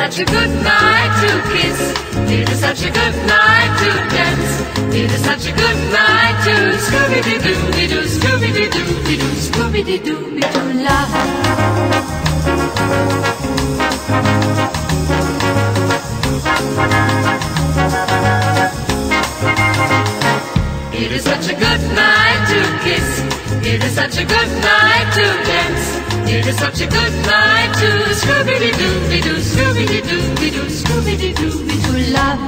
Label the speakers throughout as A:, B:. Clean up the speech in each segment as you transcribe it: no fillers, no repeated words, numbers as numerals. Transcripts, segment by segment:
A: such a good night to kiss. It is such a good night to dance. It is such a good night to Scooby-Doo-Doo-Doo, Scooby-Doo-Doo-Doo, Scooby-Doo-Doo-Doo love. It is such a good night to kiss. It is such a good night to dance. It is such a good night to Scooby-Doo-Doo-Doo, Scooby-Doo-Doo-Doo, Scooby-Doo-Doo-Doo love.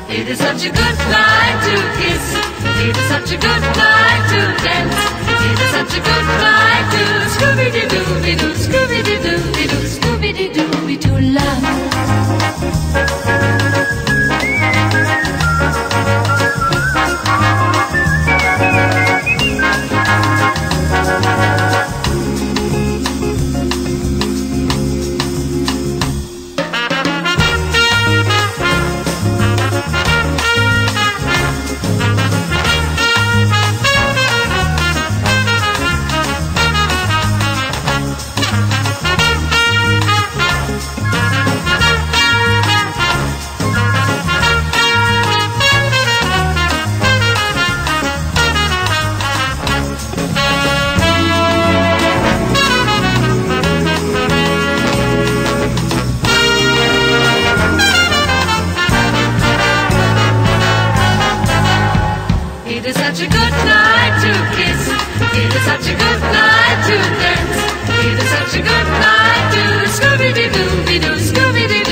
A: It is such a good night to kiss. It is such a good night to dance. It is such a good night to Scooby-Doo-Doo-Doo, Scooby-Doo-Doo-Doo, Scooby-Doo-Doo-Doo love. It is such a good night to kiss. It is such a good night to dance. It is such a good night to Scooby-Doo-Doo-Doo, Scooby-Doo.